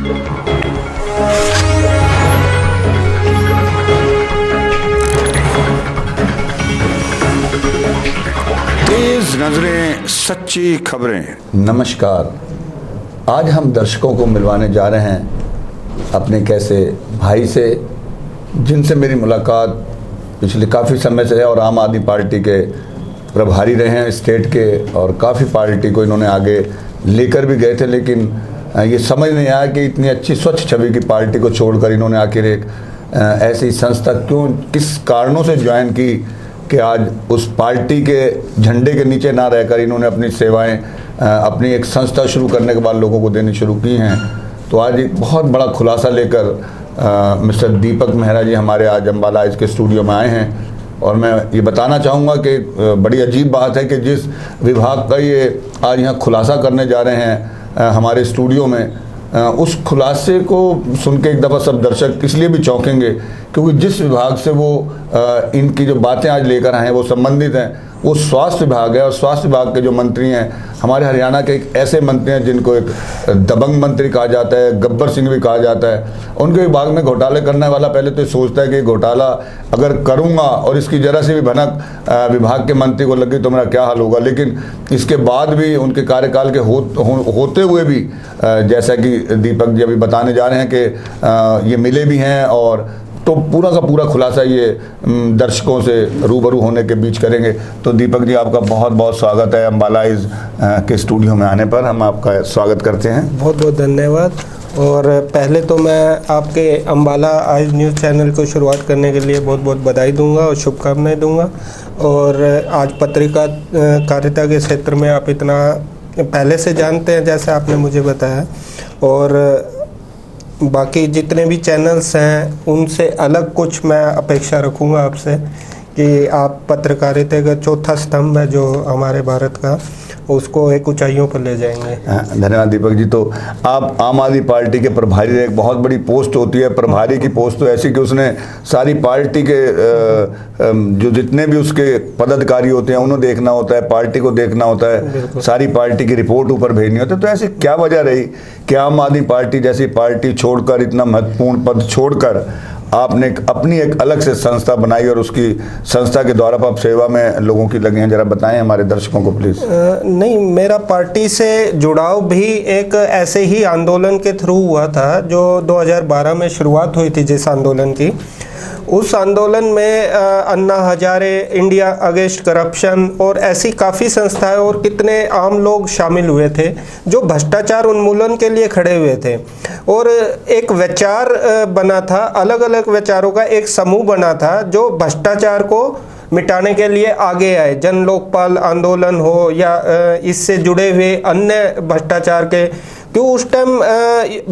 तेज नजरें, सच्ची खबरें। नमस्कार। आज हम दर्शकों को मिलवाने जा रहे हैं अपने कैसे भाई से, जिनसे मेरी मुलाकात पिछले काफ़ी समय से है और आम आदमी पार्टी के प्रभारी रहे हैं स्टेट के, और काफ़ी पार्टी को इन्होंने आगे लेकर भी गए थे, लेकिन ये समझ नहीं आया कि इतनी अच्छी स्वच्छ छवि की पार्टी को छोड़कर इन्होंने आखिर एक ऐसी संस्था क्यों, किस कारणों से ज्वाइन की कि आज उस पार्टी के झंडे के नीचे ना रहकर इन्होंने अपनी सेवाएं अपनी एक संस्था शुरू करने के बाद लोगों को देनी शुरू की हैं। तो आज एक बहुत बड़ा खुलासा लेकर मिस्टर दीपक मेहरा जी हमारे आज अम्बाला इसके स्टूडियो में आए हैं, और मैं ये बताना चाहूँगा कि बड़ी अजीब बात है कि जिस विभाग का ये आज यहाँ खुलासा करने जा रहे हैं हमारे स्टूडियो में, उस खुलासे को सुन के एक दफ़ा सब दर्शक इसलिए भी चौंकेंगे क्योंकि जिस विभाग से वो इनकी जो बातें आज लेकर आए हैं वो संबंधित हैं, वो स्वास्थ्य विभाग है। और स्वास्थ्य विभाग के जो मंत्री हैं हमारे हरियाणा के एक ऐसे मंत्री हैं जिनको एक दबंग मंत्री कहा जाता है, गब्बर सिंह भी कहा जाता है। उनके विभाग में घोटाले करने वाला पहले तो सोचता है कि घोटाला अगर करूंगा और इसकी जरा सी भी भनक विभाग के मंत्री को लगी तो मेरा क्या हाल होगा, लेकिन इसके बाद भी उनके कार्यकाल के होते हुए भी जैसा कि दीपक जी अभी बताने जा रहे हैं कि ये मिले भी हैं, और तो पूरा का पूरा खुलासा ये दर्शकों से रूबरू होने के बीच करेंगे। तो दीपक जी आपका बहुत बहुत स्वागत है अम्बाला के स्टूडियो में आने पर, हम आपका स्वागत करते हैं। बहुत बहुत धन्यवाद। और पहले तो मैं आपके अम्बाला आइज न्यूज़ चैनल को शुरुआत करने के लिए बहुत बहुत बधाई दूंगा और शुभकामनाएं दूंगा। और आज पत्रकारिता के क्षेत्र में आप इतना पहले से जानते हैं जैसे आपने मुझे बताया, और बाकी जितने भी चैनल्स हैं उनसे अलग कुछ मैं अपेक्षा रखूंगा आपसे कि आप पत्रकारिता का चौथा स्तंभ है जो हमारे भारत का, उसको एक ऊंचाइयों पर ले जाएंगे। धन्यवाद दीपक जी। तो आप आम आदमी पार्टी के प्रभारी, एक बहुत बड़ी पोस्ट होती है प्रभारी की पोस्ट, तो ऐसी कि उसने सारी पार्टी के जो जितने भी उसके पदाधिकारी होते हैं उन्हें देखना होता है, पार्टी को देखना होता है, सारी पार्टी की रिपोर्ट ऊपर भेजनी होती है। तो ऐसी क्या वजह रही कि आम आदमी पार्टी जैसी पार्टी छोड़कर, इतना महत्वपूर्ण पद छोड़कर आपने अपनी एक अलग से संस्था बनाई और उसकी संस्था के द्वारा आप सेवा में लोगों की लगे हैं? जरा बताएं हमारे दर्शकों को प्लीज़। नहीं, मेरा पार्टी से जुड़ाव भी एक ऐसे ही आंदोलन के थ्रू हुआ था जो 2012 में शुरुआत हुई थी। जिस आंदोलन की, उस आंदोलन में Anna Hazare, India against corruption और ऐसी काफ़ी संस्थाएं और कितने आम लोग शामिल हुए थे जो भ्रष्टाचार उन्मूलन के लिए खड़े हुए थे। और एक विचार बना था, अलग अलग विचारों का एक समूह बना था जो भ्रष्टाचार को मिटाने के लिए आगे आए। जन लोकपाल आंदोलन हो या इससे जुड़े हुए अन्य भ्रष्टाचार के, क्यों उस टाइम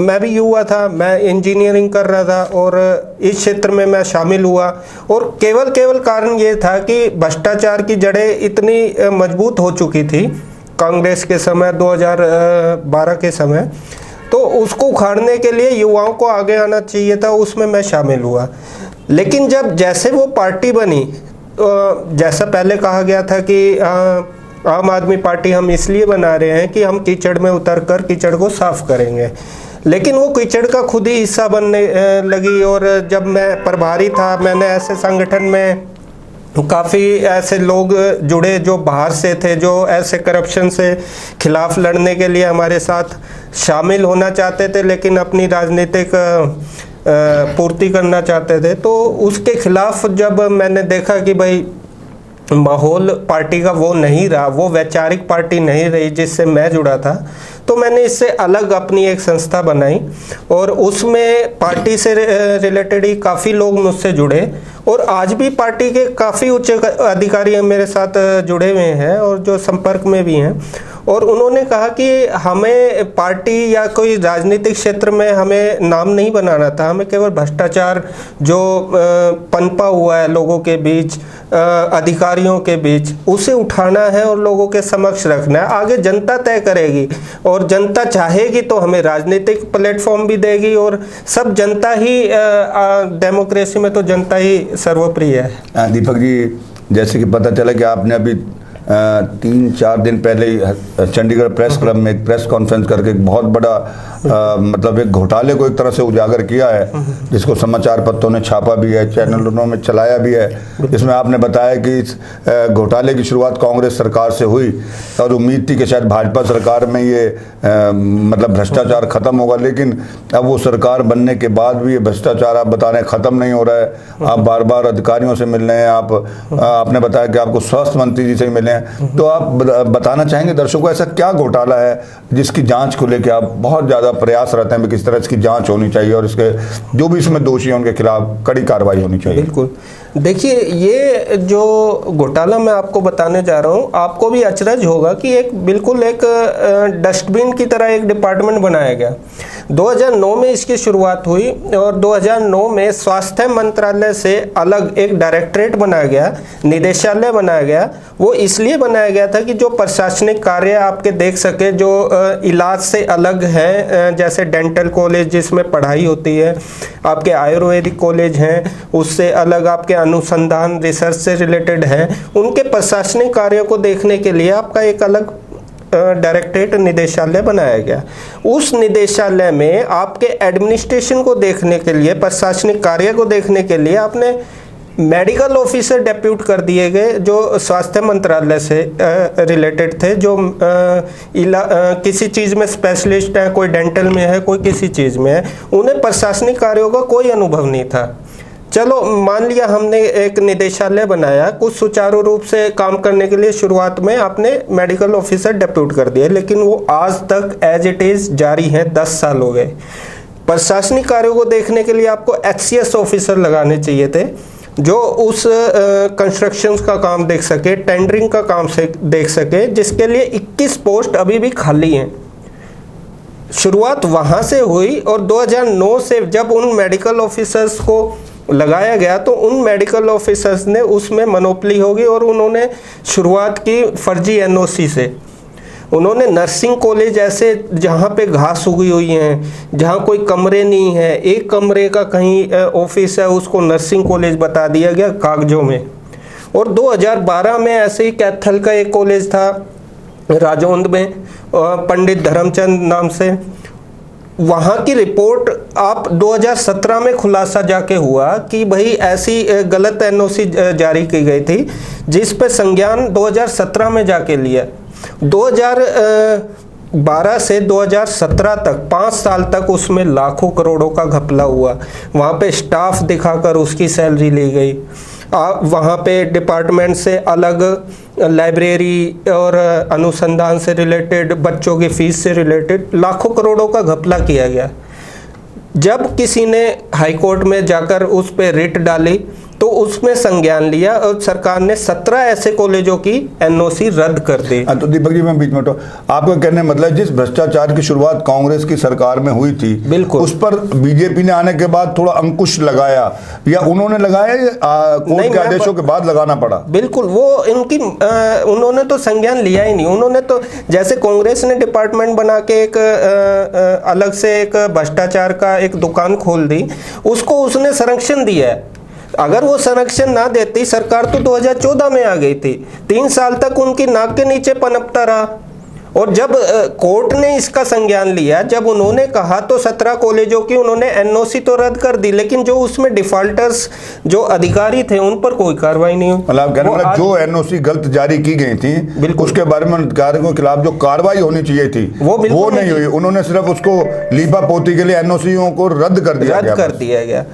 मैं भी युवा था, मैं इंजीनियरिंग कर रहा था और इस क्षेत्र में मैं शामिल हुआ, और केवल कारण ये था कि भ्रष्टाचार की जड़ें इतनी मजबूत हो चुकी थी कांग्रेस के समय, 2012 के समय, तो उसको उखाड़ने के लिए युवाओं को आगे आना चाहिए था, उसमें मैं शामिल हुआ। लेकिन जब जैसे वो पार्टी बनी, जैसा पहले कहा गया था कि आम आदमी पार्टी हम इसलिए बना रहे हैं कि हम कीचड़ में उतरकर कीचड़ को साफ करेंगे, लेकिन वो कीचड़ का खुद ही हिस्सा बनने लगी। और जब मैं प्रभारी था, मैंने ऐसे संगठन में काफ़ी ऐसे लोग जुड़े जो बाहर से थे, जो ऐसे करप्शन से खिलाफ लड़ने के लिए हमारे साथ शामिल होना चाहते थे लेकिन अपनी राजनीतिक पूर्ति करना चाहते थे। तो उसके खिलाफ जब मैंने देखा कि भाई माहौल पार्टी का वो नहीं रहा, वो वैचारिक पार्टी नहीं रही जिससे मैं जुड़ा था, तो मैंने इससे अलग अपनी एक संस्था बनाई और उसमें पार्टी से रिलेटेड ही काफ़ी लोग मुझसे जुड़े, और आज भी पार्टी के काफ़ी उच्च अधिकारी मेरे साथ जुड़े हुए हैं और जो संपर्क में भी हैं। और उन्होंने कहा कि हमें पार्टी या कोई राजनीतिक क्षेत्र में हमें नाम नहीं बनाना था, हमें केवल भ्रष्टाचार जो पनपा हुआ है लोगों के बीच, अधिकारियों के बीच, उसे उठाना है और लोगों के समक्ष रखना है। आगे जनता तय करेगी और जनता चाहेगी तो हमें राजनीतिक प्लेटफॉर्म भी देगी, और सब जनता ही, डेमोक्रेसी में तो जनता ही सर्वप्रिय है। दीपक जी, जैसे कि पता चला कि आपने अभी 3-4 दिन पहले ही चंडीगढ़ प्रेस क्लब में एक प्रेस कॉन्फ्रेंस करके एक बहुत बड़ा मतलब एक घोटाले को एक तरह से उजागर किया है, जिसको समाचार पत्रों ने छापा भी है, चैनलों में चलाया भी है। इसमें आपने बताया कि इस घोटाले की शुरुआत कांग्रेस सरकार से हुई और उम्मीद थी कि शायद भाजपा सरकार में ये मतलब भ्रष्टाचार खत्म होगा, लेकिन अब वो सरकार बनने के बाद भी ये भ्रष्टाचार आप बता रहे हैं खत्म नहीं हो रहा है। आप बार बार अधिकारियों से मिल रहे हैं, आपने बताया कि आपको स्वास्थ्य मंत्री जी से मिले हैं, तो आप बताना चाहेंगे दर्शकों को ऐसा क्या घोटाला है जिसकी जांच को लेकर आप बहुत ज्यादा प्रयास रहते हैं कि किस तरह इसकी जांच होनी चाहिए और इसके जो भी इसमें दोषी हैं उनके खिलाफ कड़ी कार्रवाई होनी चाहिए? बिल्कुल, देखिए ये जो घोटाला मैं आपको बताने जा रहा हूँ, आपको भी अचरज होगा कि एक बिल्कुल एक डस्टबिन की तरह एक डिपार्टमेंट बनाया गया। 2009 में इसकी शुरुआत हुई और 2009 में स्वास्थ्य मंत्रालय से अलग एक डायरेक्टरेट बनाया गया, निदेशालय बनाया गया। वो इसलिए बनाया गया था कि जो प्रशासनिक कार्य आपके देख सके, जो इलाज से अलग हैं, जैसे डेंटल कॉलेज जिसमें पढ़ाई होती है, आपके आयुर्वेदिक कॉलेज हैं, उससे अलग आपके अनुसंधान रिसर्च से रिलेटेड है, उनके प्रशासनिक कार्यों को देखने के लिए आपका एक अलग डायरेक्टरेट निदेशालय बनाया गया। उस निदेशालय में आपके एडमिनिस्ट्रेशन को देखने के लिए, प्रशासनिक कार्य को देखने के लिए आपने मेडिकल ऑफिसर डेप्यूट कर दिए गए, जो स्वास्थ्य मंत्रालय से रिलेटेड थे, जो किसी चीज़ में स्पेशलिस्ट है, कोई डेंटल में है, कोई किसी चीज़ में है। उन्हें प्रशासनिक कार्यों का कोई अनुभव नहीं था। चलो मान लिया हमने एक निदेशालय बनाया, कुछ सुचारू रूप से काम करने के लिए शुरुआत में आपने मेडिकल ऑफिसर डेप्यूट कर दिए, लेकिन वो आज तक एज इट इज़ जारी है। 10 साल हो गए। प्रशासनिक कार्यों को देखने के लिए आपको HCS ऑफिसर लगाने चाहिए थे, जो उस कंस्ट्रक्शंस का काम देख सके, टेंडरिंग का काम से देख सके, जिसके लिए 21 पोस्ट अभी भी खाली हैं। शुरुआत वहाँ से हुई और 2009 से जब उन मेडिकल ऑफिसर्स को लगाया गया तो उन मेडिकल ऑफिसर्स ने उसमें मोनोपोली होगी और उन्होंने शुरुआत की फर्जी NOC से। उन्होंने नर्सिंग कॉलेज ऐसे जहाँ पे घास उगी हुई हैं, जहाँ कोई कमरे नहीं है, एक कमरे का कहीं ऑफिस है, उसको नर्सिंग कॉलेज बता दिया गया कागजों में। और 2012 में ऐसे ही कैथल का एक कॉलेज था राजौंद में, पंडित धर्मचंद नाम से। वहाँ की रिपोर्ट आप 2017 में खुलासा जाके हुआ कि भाई ऐसी गलत NOC जारी की गई थी, जिस पे संज्ञान 2017 में जाके लिया। 2012 से 2017 तक 5 साल तक उसमें लाखों करोड़ों का घपला हुआ। वहाँ पे स्टाफ दिखाकर उसकी सैलरी ली गई। वहाँ पे डिपार्टमेंट से अलग लाइब्रेरी और अनुसंधान से रिलेटेड, बच्चों की फीस से रिलेटेड लाखों करोड़ों का घपला किया गया। जब किसी ने हाई कोर्ट में जाकर उस पर रिट डाली तो उसमें संज्ञान लिया और सरकार ने 17 ऐसे कॉलेजों की NOC रद्द कर दी। तो दीपक जी मैं बीच में आपका कहने मतलब जिस भ्रष्टाचार की शुरुआत कांग्रेस की सरकार में हुई थी, बिल्कुल उस पर बीजेपी ने आने के बाद थोड़ा अंकुश लगाया, या उन्होंने लगाया कोर्ट के आदेशों के बाद लगाना पड़ा? बिल्कुल, वो इनकी उन्होंने तो संज्ञान लिया ही नहीं। उन्होंने तो जैसे कांग्रेस ने डिपार्टमेंट बना के एक अलग से एक भ्रष्टाचार का एक दुकान खोल दी, उसको उसने संरक्षण दिया है। अगर वो संरक्षण ना देती, सरकार तो 2014 में आ गई थी। 3 साल तक उनकी नाक के नीचे पनपता रहा। और जब कोर्ट ने इसका संज्ञान लिया, जब उन्होंने कहा, तो 17 कॉलेजों की उन्होंने NOC तो रद्द कर दी, लेकिन जो उसमें डिफॉल्टर्स जो अधिकारी थे उन पर कोई कार्रवाई नहीं हुई। मतलब जो NOC गलत जारी की गई थी, बिल्कुल उसके बारे में अधिकारियों के खिलाफ जो कार्रवाई होनी चाहिए थी वो नहीं हुई। उन्होंने सिर्फ उसको लीपा पोती के लिए NOCों को रद्द कर दिया गया।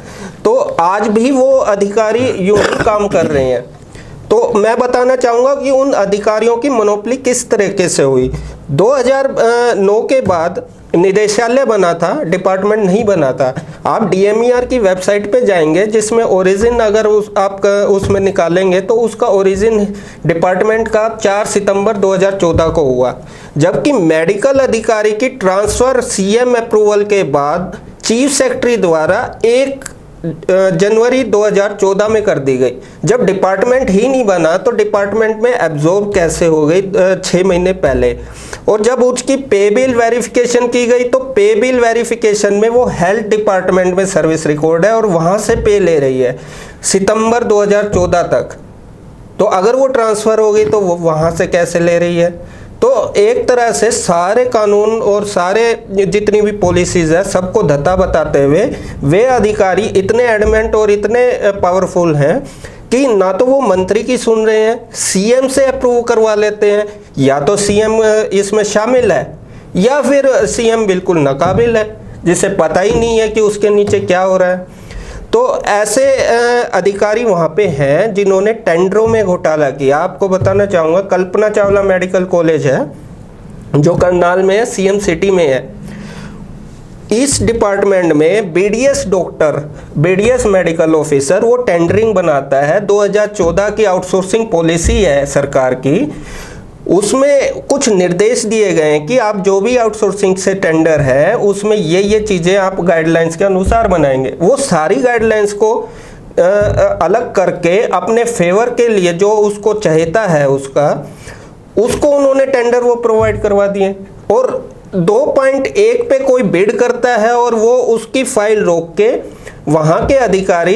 तो आज भी वो अधिकारी यूं ही काम कर रहे हैं। तो मैं बताना चाहूँगा कि उन अधिकारियों की मोनोपोली किस तरीके से हुई। 2009 के बाद निदेशालय बना था, डिपार्टमेंट नहीं बना था। आप DMER की वेबसाइट पे जाएंगे, जिसमें ओरिजिन अगर आप उसमें निकालेंगे तो उसका ओरिजिन डिपार्टमेंट का 4 सितंबर 2014 को हुआ। जबकि मेडिकल अधिकारी की ट्रांसफ़र CM अप्रूवल के बाद चीफ सेक्रेटरी द्वारा 1 जनवरी 2014 में कर दी गई। जब डिपार्टमेंट ही नहीं बना तो डिपार्टमेंट में एब्जॉर्ब कैसे हो गई 6 महीने पहले। और जब उसकी पे बिल वेरिफिकेशन की गई तो पे बिल वेरिफिकेशन में वो हेल्थ डिपार्टमेंट में सर्विस रिकॉर्ड है और वहाँ से पे ले रही है सितंबर 2014 तक। तो अगर वो ट्रांसफ़र हो गई तो वो वहाँ से कैसे ले रही है? तो एक तरह से सारे कानून और सारे जितनी भी पॉलिसीज है सबको धत्ता बताते हुए वे अधिकारी इतने एडमेंट और इतने पावरफुल हैं कि ना तो वो मंत्री की सुन रहे हैं, सीएम से अप्रूव करवा लेते हैं, या तो सीएम इसमें शामिल है या फिर सीएम बिल्कुल नाकाबिल है जिसे पता ही नहीं है कि उसके नीचे क्या हो रहा है। तो ऐसे अधिकारी वहाँ पे हैं जिन्होंने टेंडरों में घोटाला किया। आपको बताना चाहूँगा, कल्पना चावला मेडिकल कॉलेज है जो करनाल में है, सीएम सिटी में है। इस डिपार्टमेंट में BDS doctor, BDS medical officer वो टेंडरिंग बनाता है। 2014 की आउटसोर्सिंग पॉलिसी है सरकार की, उसमें कुछ निर्देश दिए गए हैं कि आप जो भी आउटसोर्सिंग से टेंडर है उसमें ये चीज़ें आप गाइडलाइंस के अनुसार बनाएंगे। वो सारी गाइडलाइंस को अलग करके अपने फेवर के लिए जो उसको चाहता है उसको उन्होंने टेंडर वो प्रोवाइड करवा दिए। और 2.1 पे कोई बिड करता है और वो उसकी फाइल रोक के वहाँ के अधिकारी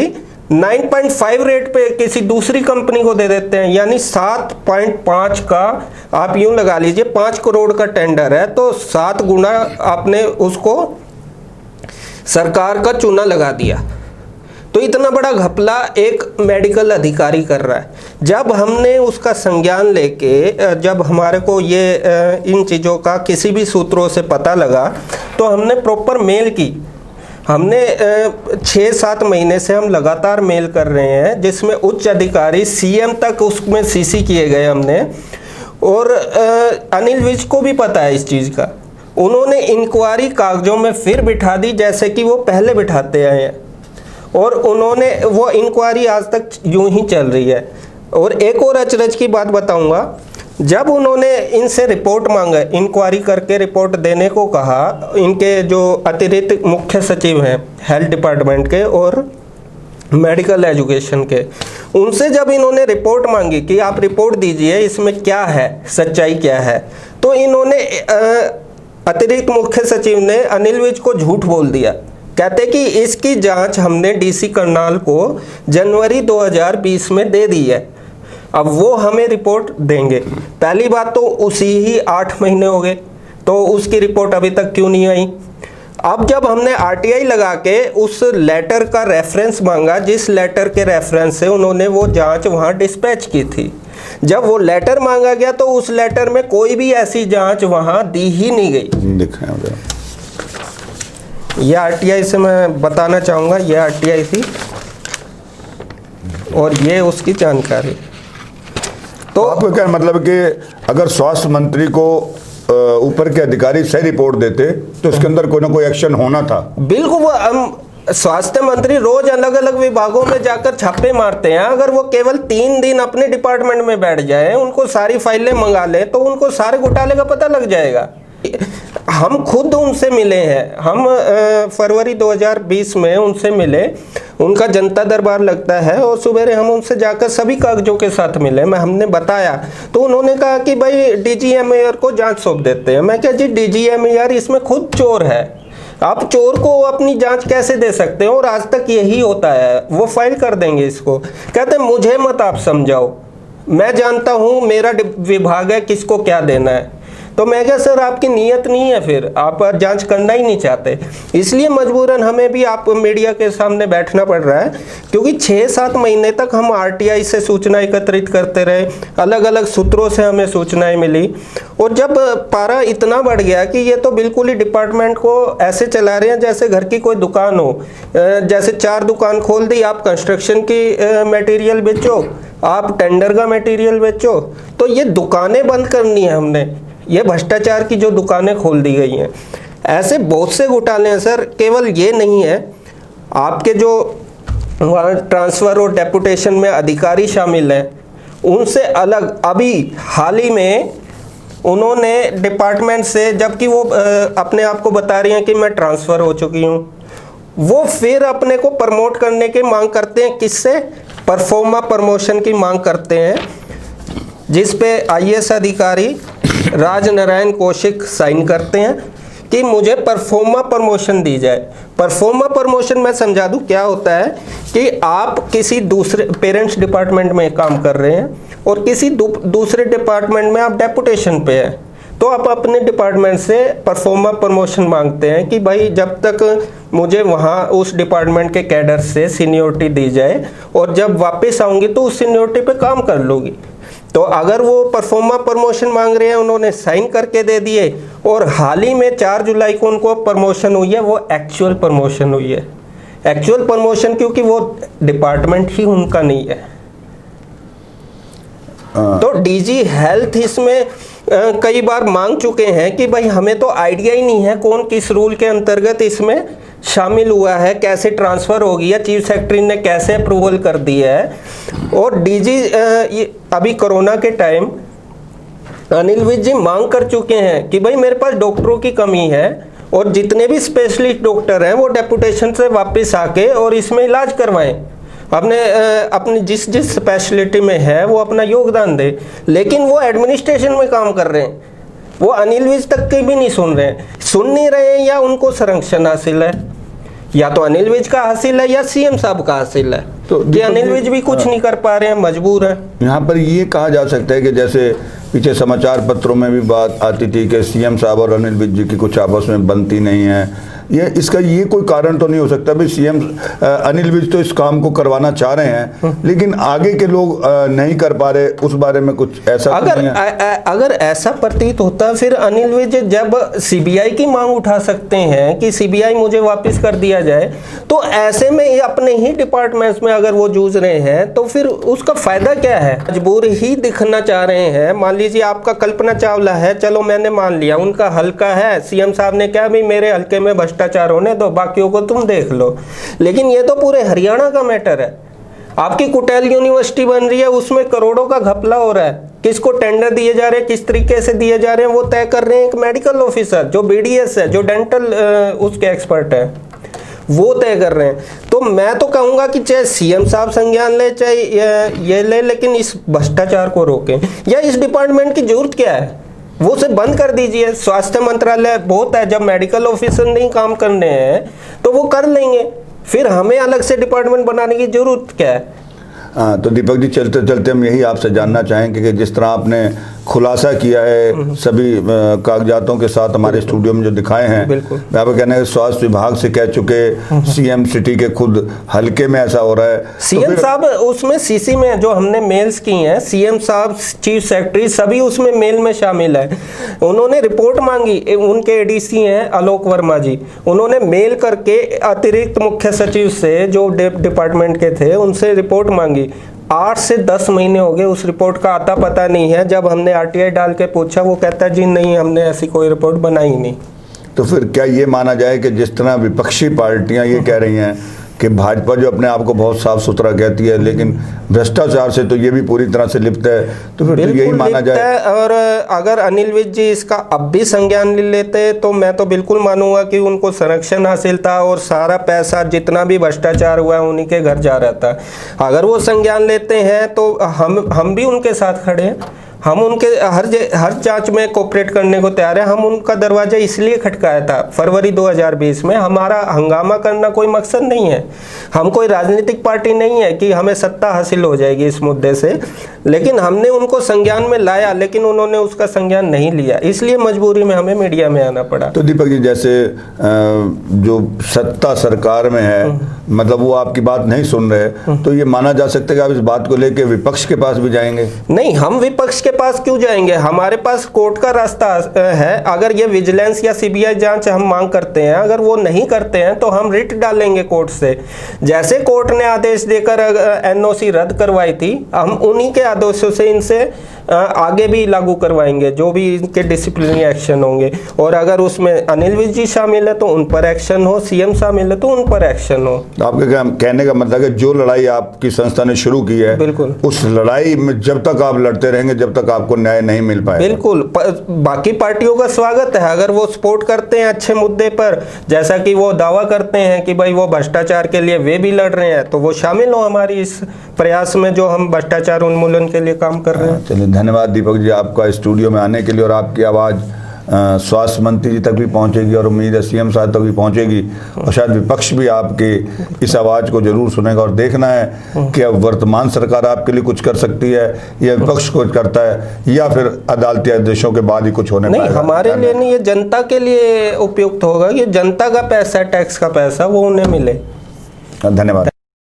9.5 रेट पे किसी दूसरी कंपनी को दे देते हैं। यानी 7.5 का आप यूं लगा लीजिए, 5 करोड़ का टेंडर है तो 7 गुना आपने उसको सरकार का चूना लगा दिया। तो इतना बड़ा घपला एक मेडिकल अधिकारी कर रहा है। जब हमने उसका संज्ञान लेके, जब हमारे को ये इन चीज़ों का किसी भी सूत्रों से पता लगा तो हमने प्रॉपर मेल की। हमने 6-7 महीने से हम लगातार मेल कर रहे हैं जिसमें उच्च अधिकारी सीएम तक उसमें सीसी किए गए हमने। और अनिल विज को भी पता है इस चीज़ का। उन्होंने इंक्वायरी कागजों में फिर बिठा दी जैसे कि वो पहले बिठाते आए हैं, और उन्होंने वो इंक्वायरी आज तक यूं ही चल रही है। और एक और अचरज की बात बताऊंगा, जब उन्होंने इनसे रिपोर्ट मांगा, इंक्वायरी करके रिपोर्ट देने को कहा, इनके जो अतिरिक्त मुख्य सचिव हैं हेल्थ डिपार्टमेंट के और मेडिकल एजुकेशन के, उनसे जब इन्होंने रिपोर्ट मांगी कि आप रिपोर्ट दीजिए इसमें क्या है, सच्चाई क्या है, तो इन्होंने अतिरिक्त मुख्य सचिव ने अनिल विज को झूठ बोल दिया। कहते कि इसकी जांच हमने डीसी करनाल को जनवरी 2020 में दे दी है, अब वो हमें रिपोर्ट देंगे। पहली बात तो उसी ही 8 महीने हो गए तो उसकी रिपोर्ट अभी तक क्यों नहीं आई। अब जब हमने आरटीआई लगा के उस लेटर का रेफरेंस मांगा, जिस लेटर के रेफरेंस से उन्होंने वो जांच वहाँ डिस्पैच की थी, जब वो लेटर मांगा गया तो उस लेटर में कोई भी ऐसी जांच वहाँ दी ही नहीं गई। ये आरटीआई से मैं बताना चाहूँगा, ये आरटीआई थी और ये उसकी जानकारी। तो आपका क्या मतलब कि अगर स्वास्थ्य मंत्री को ऊपर के अधिकारी सही रिपोर्ट देते तो इसके अंदर कोई ना कोई एक्शन होना था? बिल्कुल, वो स्वास्थ्य मंत्री रोज अलग अलग विभागों में जाकर छापे मारते हैं। अगर वो केवल 3 दिन अपने डिपार्टमेंट में बैठ जाए, उनको सारी फाइलें मंगा ले तो उनको सारे घोटाले का पता लग जाएगा। हम खुद उनसे मिले हैं, हम फरवरी 2020 में उनसे मिले, उनका जनता दरबार लगता है और सुबह हम उनसे जाकर सभी कागजों के साथ मिले। हमने बताया तो उन्होंने कहा कि भाई डीजीएमईआर को जांच सौंप देते हैं। मैं क्या जी, डीजीएमईआर इसमें खुद चोर है, आप चोर को अपनी जांच कैसे दे सकते हो? और आज तक यही होता है, वो फाइल कर देंगे इसको। कहते मुझे मत आप समझाओ, मैं जानता हूँ मेरा विभाग है, किसको क्या देना है। तो मैं क्या सर, आपकी नीयत नहीं है, फिर आप जांच करना ही नहीं चाहते, इसलिए मजबूरन हमें भी आप मीडिया के सामने बैठना पड़ रहा है। क्योंकि 6-7 महीने तक हम आरटीआई से सूचना एकत्रित करते रहे, अलग अलग सूत्रों से हमें सूचनाएं मिली, और जब पारा इतना बढ़ गया कि ये तो बिल्कुल ही डिपार्टमेंट को ऐसे चला रहे हैं जैसे घर की कोई दुकान हो। जैसे 4 दुकान खोल दी, आप कंस्ट्रक्शन की मटेरियल बेचो, आप टेंडर का मटेरियल बेचो, तो ये दुकानें बंद करनी है हमने। ये भ्रष्टाचार की जो दुकानें खोल दी गई हैं, ऐसे बहुत से घोटाले हैं सर। केवल ये नहीं है, आपके जो वहाँ ट्रांसफ़र और डेपुटेशन में अधिकारी शामिल हैं, उनसे अलग अभी हाल ही में उन्होंने डिपार्टमेंट से, जबकि वो अपने आप को बता रही हैं कि मैं ट्रांसफ़र हो चुकी हूँ, वो फिर अपने को प्रमोट करने की मांग करते हैं। किससे? परफॉर्मा प्रमोशन की मांग करते हैं, जिस पे आईएएस अधिकारी राजनारायण कौशिक साइन करते हैं कि मुझे परफॉर्मा प्रमोशन दी जाए। परफॉर्मा प्रमोशन मैं समझा दूं क्या होता है कि आप किसी दूसरे पेरेंट्स डिपार्टमेंट में काम कर रहे हैं और किसी दूसरे डिपार्टमेंट में आप डेपुटेशन पे हैं। तो आप अपने डिपार्टमेंट से परफॉर्मा प्रमोशन मांगते हैं कि भाई जब तक मुझे वहाँ उस डिपार्टमेंट के कैडर से सीनियोरिटी दी जाए और जब वापस आऊँगी तो उस सीनियोरिटी पे काम कर लूँगी। तो अगर वो परफॉर्मा प्रमोशन मांग रहे हैं, उन्होंने साइन करके दे दिए और हाल ही में 4 जुलाई को उनको प्रमोशन हुई है, वो एक्चुअल प्रमोशन हुई है। एक्चुअल प्रमोशन क्योंकि वो डिपार्टमेंट ही उनका नहीं है। तो डीजी हेल्थ इसमें कई बार मांग चुके हैं कि भाई हमें तो आइडिया ही नहीं है कौन किस रूल के अंतर्गत इसमें शामिल हुआ है, कैसे ट्रांसफ़र होगी या चीफ सेक्रेटरी ने कैसे अप्रूवल कर दिया है। और डीजी अभी कोरोना के टाइम अनिल विज जी मांग कर चुके हैं कि भाई मेरे पास डॉक्टरों की कमी है और जितने भी स्पेशलिस्ट डॉक्टर हैं वो डेपुटेशन से वापस आके और इसमें इलाज करवाएं, अपनी जिस जिस स्पेशलिटी में है वो अपना योगदान दे। लेकिन वो एडमिनिस्ट्रेशन में काम कर रहे हैं, वो अनिल विज तक के भी नहीं सुन रहे हैं, सुन नहीं रहे हैं। या उनको संरक्षण हासिल है, या तो अनिल विज का हासिल है या सीएम साहब का हासिल है। तो ये अनिल विज भी कुछ नहीं कर पा रहे हैं, मजबूर है। यहाँ पर ये कहा जा सकता है कि जैसे पीछे समाचार पत्रों में भी बात आती थी कि सीएम साहब और अनिल विज जी की कुछ आपस में बनती नहीं है, इसका ये कोई कारण तो नहीं हो सकता भी सीएम अनिल विज तो इस काम को करवाना चाह रहे हैं लेकिन आगे के लोग नहीं कर पा रहे, उस बारे में कुछ ऐसा अगर नहीं है? अगर ऐसा प्रतीत होता फिर अनिल विज जब सीबीआई की मांग उठा सकते हैं कि सीबीआई मुझे वापस कर दिया जाए, तो ऐसे में ये अपने ही डिपार्टमेंट्स में अगर वो जूझ रहे हैं तो फिर उसका फायदा क्या है? मजबूर ही दिखना चाह रहे हैं। मान लीजिए आपका कल्पना चावला है, चलो मैंने मान लिया उनका हल्का है, सीएम साहब ने कहा भाई मेरे हल्के में भ्रष्टाचार होने दो, बाकियों को तुम देख लो। लेकिन ये तो पूरे हरियाणा का मैटर है। आपकी कुटेल यूनिवर्सिटी बन रही है, उसमें करोड़ों का घपला हो रहा है। किसको टेंडर दिए जा रहे हैं, किस तरीके से दिए जा रहे हैं, वो तय कर रहे हैं एक मेडिकल ऑफिसर जो बीडीएस है, जो डेंटल उसके एक्सपर्ट है, वो तय कर रहे हैं। तो मैं तो कहूंगा कि चाहे सीएम साहब संज्ञान ले चाहे ये ले, लेकिन इस भ्रष्टाचार को रोकें। या इस डिपार्टमेंट की जरूरत क्या है, वो उसे बंद कर दीजिए। स्वास्थ्य मंत्रालय बहुत है, जब मेडिकल ऑफिसर नहीं काम करने हैं तो वो कर लेंगे, फिर हमें अलग से डिपार्टमेंट बनाने की जरूरत क्या है? हाँ, तो दीपक जी चलते चलते हम यही आपसे जानना चाहेंगे कि जिस तरह आपने खुलासा किया है सभी कागजातों के साथ हमारे स्टूडियो में जो दिखाए हैं, मैं आपको कहना है स्वास्थ्य विभाग से कह चुके, सीएम सिटी के खुद हल्के में ऐसा हो रहा है। सीएम साहब उसमें सीसी में जो हमने मेल्स की हैं, सीएम साहब, चीफ सेक्रेटरी सभी उसमें मेल में शामिल है। उन्होंने रिपोर्ट मांगी, उनके एडीसी हैं आलोक वर्मा जी, उन्होंने मेल करके अतिरिक्त मुख्य सचिव से जो डिपार्टमेंट के थे उनसे रिपोर्ट मांगी। 8 से 10 महीने हो गए, उस रिपोर्ट का आता पता नहीं है। जब हमने आरटीआई डाल के पूछा, वो कहता है जी नहीं, हमने ऐसी कोई रिपोर्ट बनाई नहीं। तो फिर क्या ये माना जाए कि जिस तरह विपक्षी पार्टियां ये कह रही हैं कि भाजपा जो अपने आप को बहुत साफ सुथरा कहती है लेकिन भ्रष्टाचार से तो ये भी पूरी तरह से लिप्त है, तो फिर तो यही माना जाए? और अगर अनिल विज जी इसका अब भी संज्ञान ले लेते तो मैं तो बिल्कुल मानूंगा कि उनको संरक्षण हासिल था और सारा पैसा जितना भी भ्रष्टाचार हुआ है उन्हीं के घर जा रहा था। अगर वो संज्ञान लेते हैं तो हम भी उनके साथ खड़े हैं, हम उनके हर जांच में कोऑपरेट करने को तैयार है। हम उनका दरवाजा इसलिए खटकाया था फरवरी 2020 में। हमारा हंगामा करना कोई मकसद नहीं है, हम कोई राजनीतिक पार्टी नहीं है कि हमें सत्ता हासिल हो जाएगी इस मुद्दे से। लेकिन हमने उनको संज्ञान में लाया, लेकिन उन्होंने उसका संज्ञान नहीं लिया, इसलिए मजबूरी में हमें मीडिया में आना पड़ा। तो दीपक जी जैसे जो सत्ता सरकार में है, मतलब वो आपकी बात नहीं सुन रहे, तो ये माना जा सकता है कि आप इस बात को लेकर विपक्ष के पास भी जाएंगे? नहीं, हम विपक्ष के पास क्यों जाएंगे? हमारे पास कोर्ट का रास्ता है। अगर ये विजिलेंस या सीबीआई जांच हम मांग करते हैं, अगर वो नहीं करते हैं तो हम रिट डालेंगे कोर्ट से। जैसे कोर्ट ने आदेश देकर एनओसी रद्द करवाई थी, हम उन्हीं के आदेशों से इनसे आगे भी लागू करवाएंगे, जो भी इनके डिसिप्लिनरी एक्शन होंगे। और अगर उसमें अनिल विज जी शामिल है तो उन पर एक्शन हो, सीएम शामिल है तो उन पर एक्शन हो। आपके कहने का मतलब है जो लड़ाई आपकी संस्था ने शुरू की है, बिल्कुल उस लड़ाई में जब तक आप लड़ते रहेंगे जब तक आपको न्याय नहीं मिल पाएगा। बिल्कुल, बाकी पार्टियों का स्वागत है अगर वो सपोर्ट करते हैं अच्छे मुद्दे पर, जैसा कि वो दावा करते हैं कि भाई वो भ्रष्टाचार के लिए वे भी लड़ रहे हैं, तो वो शामिल हो हमारी इस प्रयास में जो हम भ्रष्टाचार उन्मूलन के लिए काम कर रहे हैं। चलिए, धन्यवाद दीपक जी आपका स्टूडियो में आने के लिए और आपकी आवाज़ स्वास्थ्य मंत्री जी तक भी पहुंचेगी और उम्मीद है सीएम साहब तक भी पहुंचेगी और शायद विपक्ष भी आपके इस आवाज़ को जरूर सुनेगा और देखना है कि अब वर्तमान सरकार आपके लिए कुछ कर सकती है या विपक्ष कुछ करता है या फिर अदालती आदेशों के बाद ही कुछ होने नहीं, पाएगा। हमारे लिए नहीं, ये जनता के लिए उपयुक्त होगा कि जनता का पैसा, टैक्स का पैसा वो उन्हें मिले। धन्यवाद।